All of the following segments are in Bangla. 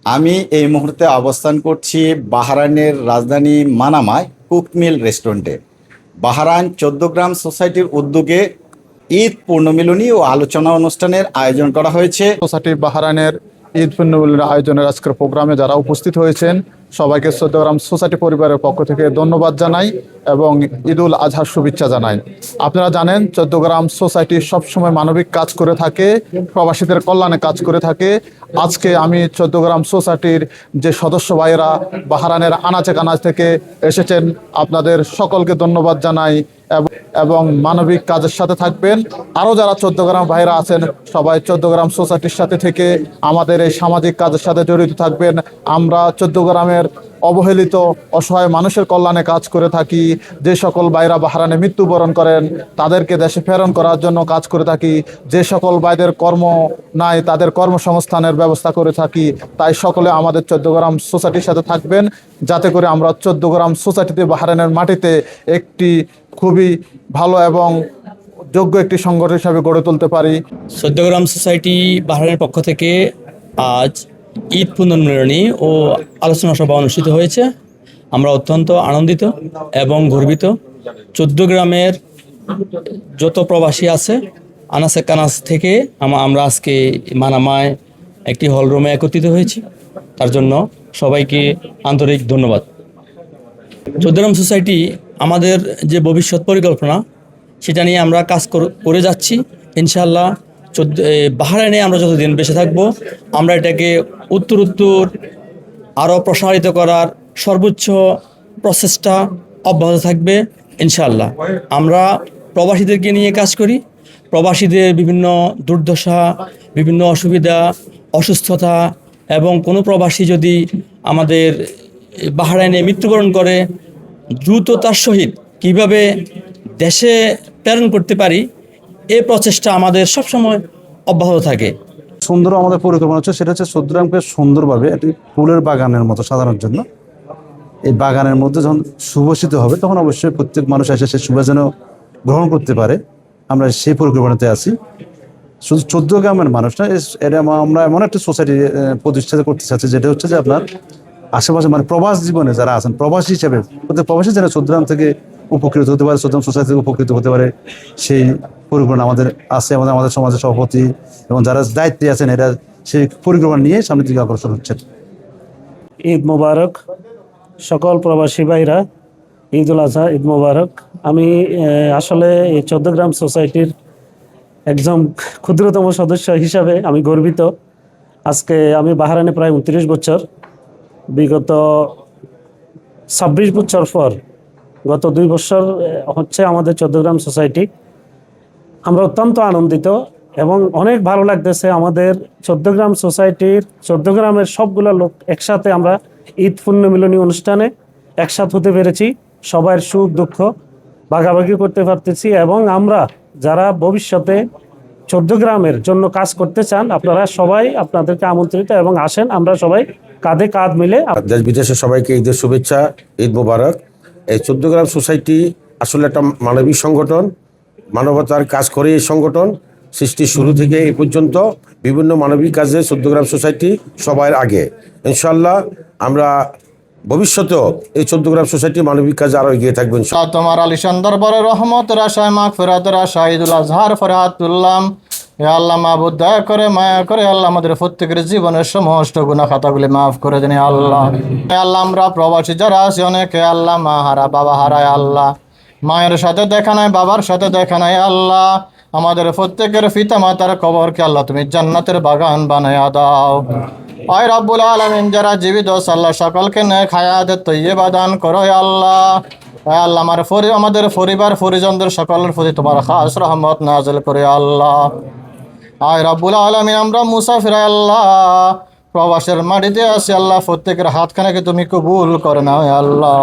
আমি এই মুহূর্তে অবস্থান করছি বাহরাইনের রাজধানী মানামায় কুকমিল রেস্টুরেন্টে। বাহরাইন ১৪ গ্রাম সোসাইটির উদ্যোগে ঈদ পূর্ণমিলনী ও আলোচনা অনুষ্ঠানের আয়োজন করা হয়েছে। সোসাইটি বাহরাইনের ঈদ পূর্ণমিলনীর আয়োজনের আজকের প্রোগ্রামে যারা উপস্থিত হয়েছেন সবাইকে ১৪ গ্রাম সোসাইটি পরিবারের পক্ষ থেকে ধন্যবাদ জানাই এবং ঈদুল আজহার শুভেচ্ছা জানাই। আপনারা জানেন ১৪ গ্রাম সোসাইটি সবসময় মানবিক কাজ করে থাকে, প্রবাসীদের কল্যাণে কাজ করে থাকে। আজকে আমি ১৪ গ্রাম সোসাইটির যে সদস্য ভাইয়েরা বাহরাইনের আনাচে কানাচ থেকে এসেছেন আপনাদের সকলকে ধন্যবাদ জানাই এবং মানবিক কাজের সাথে থাকবেন। আরও যারা ১৪ গ্রাম ভাইরা আছেন সবাই ১৪ গ্রাম সোসাইটির সাথে থেকে আমাদের এই সামাজিক কাজের সাথে জড়িত থাকবেন। আমরা ১৪ গ্রামের অবহেলিত অসহায় মানুষের কল্যাণে কাজ করে থাকি। যে সকল ভাইরা বাহরাইনে মৃত্যুবরণ করেন তাদেরকে দেশে প্রেরণ করার জন্য কাজ করে থাকি। যে সকল ভাইদের কর্ম নাই তাদের কর্মসংস্থানের ব্যবস্থা করে থাকি। তাই সকলে আমাদের ১৪ গ্রাম সোসাইটির সাথে থাকবেন যাতে করে আমরা ১৪ গ্রাম সোসাইটিতে বাহরাইনের মাটিতে একটি খুবই ভালো এবং যোগ্য একটি সংগঠন হিসাবে গড়ে তুলতে পারি। ১৪ গ্রাম সোসাইটি বাহরাইনের পক্ষ থেকে আজ ঈদ পুনর্মিলনী ও আলোচনা সভা অনুষ্ঠিত হয়েছে। আমরা অত্যন্ত আনন্দিত এবং গর্বিত। ১৪ গ্রামের যত প্রবাসী আছে আনাচে কানাচ থেকে আমরা আজকে মানামায় একটি হলরুমে একত্রিত হয়েছি। তার জন্য সবাইকে আন্তরিক ধন্যবাদ। ১৪ গ্রাম সোসাইটি আমাদের যে ভবিষ্যৎ পরিকল্পনা সেটা নিয়ে আমরা কাজ করে যাচ্ছি। ইনশাআল্লাহ বাহরাইনে আমরা যতদিন বেঁচে থাকব আমরা এটাকে উত্তর আরও প্রসারিত করার সর্বোচ্চ প্রচেষ্টা অব্যাহত থাকবে ইনশাআল্লাহ। আমরা প্রবাসীদেরকে নিয়ে কাজ করি। প্রবাসীদের বিভিন্ন দুর্দশা, বিভিন্ন অসুবিধা, অসুস্থতা এবং কোনো প্রবাসী যদি আমাদের বাহরাইনে মৃত্যুবরণ করে দ্রুততার সহিত কিভাবে দেশে প্রেরণ করতে পারি এই প্রচেষ্টা আমাদের সবসময় অব্যাহত থাকে। সুন্দর আমাদের পরিকল্পনা হচ্ছে সেটা হচ্ছে ১৪ গ্রামকে সুন্দরভাবে একটি ফুলের বাগানের মতো সাজানোর জন্য। এই বাগানের মধ্যে যখন সুবাসিত হবে তখন অবশ্যই প্রত্যেক মানুষ এসে সেই সুবাস যেন গ্রহণ করতে পারে, আমরা সেই পরিকল্পনাতে আছি। শুধু ১৪ গ্রামের মানুষ না, এটা আমরা এমন একটা সোসাইটি প্রতিষ্ঠা করতে চাচ্ছি যেটা হচ্ছে যে আপনার আশেপাশে মানে প্রবাস জীবনে যারা আছেন প্রবাসী হিসেবে প্রত্যেক প্রবাসী যেন ১৪ গ্রাম থেকে উপকৃত হতে পারে, ১৪ গ্রাম সোসাইটি থেকে উপকৃত হতে পারে সেই পরিকল্পনা আমাদের আছে। আমাদের সমাজের সভাপতি এবং যারা দায়িত্বে আছেন এরা সেই পরিকল্পনা নিয়ে সামনের দিকে অগ্রসর হচ্ছেন। ঈদ মোবারক সকল প্রবাসী ভাইরা, ঈদুল আজহা, ঈদ মোবারক। আমি আসলে এই ১৪ গ্রাম সোসাইটির একজন ক্ষুদ্রতম সদস্য হিসাবে আমি গর্বিত। আজকে আমি বাহরাইনে প্রায় ২৯ বছর, বিগত ২৬ বছর পর গত ২ বছর হচ্ছে আমাদের ১৪ গ্রাম সোসাইটি। আমরা অত্যন্ত আনন্দিত এবং অনেক ভালো লাগতেছে আমাদের ১৪ গ্রাম সোসাইটির ১৪ গ্রামের সবগুলো লোক একসাথে আমরা ঈদ পুণ্যমিলনী অনুষ্ঠানে একসাথে হতে পেরেছি। সবার সুখ দুঃখ ভাগাভাগি করতে পারতেছি এবং আমরা যারা ভবিষ্যতে ১৪ গ্রামের জন্য কাজ করতে চান আপনারা সবাই আপনাদেরকে আমন্ত্রিত এবং আসেন, আমরা সবাই কাঁধে কাঁধ মিলে। দেশ বিদেশে সবাইকে ঈদের শুভেচ্ছা, ঈদ মোবারক। এই ১৪ গ্রাম সোসাইটি আসলে একটা মানবিক সংগঠন, মানবতার কাজ করে এই সংগঠন সৃষ্টির শুরু থেকে এই পর্যন্ত বিভিন্ন মানবিক কাজে ১৪ গ্রাম সোসাইটি সবার আগে। ইনশাআল্লাহ আমরা ভবিষ্যতেও এই ১৪ গ্রাম সোসাইটি মানবিক কাজে আরও এগিয়ে থাকবেন। তোমার আলিশান দরবারে রহমতের আশায় মাগফিরাতের আশায় ঈদুল আজহার ফরহাত তুললাম। হে আল্লাহ মাবুদ দয়া করে মায়া করে আল্লাহ আমাদের প্রত্যেকের জীবনের সমস্ত গুনাহ খাতাগুলি মাফ করে দেন আল্লাহ। হে আল্লাহ আমরা প্রবাসী যারা আছি অনেকে আল্লাহ মা হারা বাবা হারায় আল্লাহ, মায়ের সাথে দেখা নাই বাবার সাথে দেখা নাই আল্লাহ, আমাদের প্রত্যেকের পিতা মাতার কবরকে আল্লাহ তুমি জান্নাতের বাগান বানায়া দাও। আয় রাব্বুল আলামিন যারা জীবিত আল্লাহ সকলকে নেক হায়াতে তৈয়্যিবা দান করো আল্লাহ। আল্লাহ আমাদের পরিবার পরিজনদের সকলের প্রতি তোমার খাস রহমত নাযিল করে আল্লাহ। আয় রাব্বুল আলামিন আমরা মুসাফির আল্লাহ প্রবাসের মাটিতে আছি আল্লাহ, প্রত্যেকের হাতখানাকে তুমি কবুল করে নাও আল্লাহ।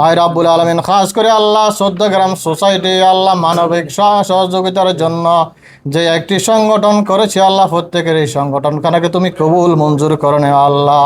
আয় রাব্বুল আলামিন খাস করে আল্লাহ ১৪ গ্রাম সোসাইটি আল্লাহ মানবিক সহযোগিতার জন্য যে একটি সংগঠন করেছে আল্লাহ, প্রত্যেকের এই সংগঠনখানাকে তুমি কবুল মঞ্জুর করে নাও আল্লাহ।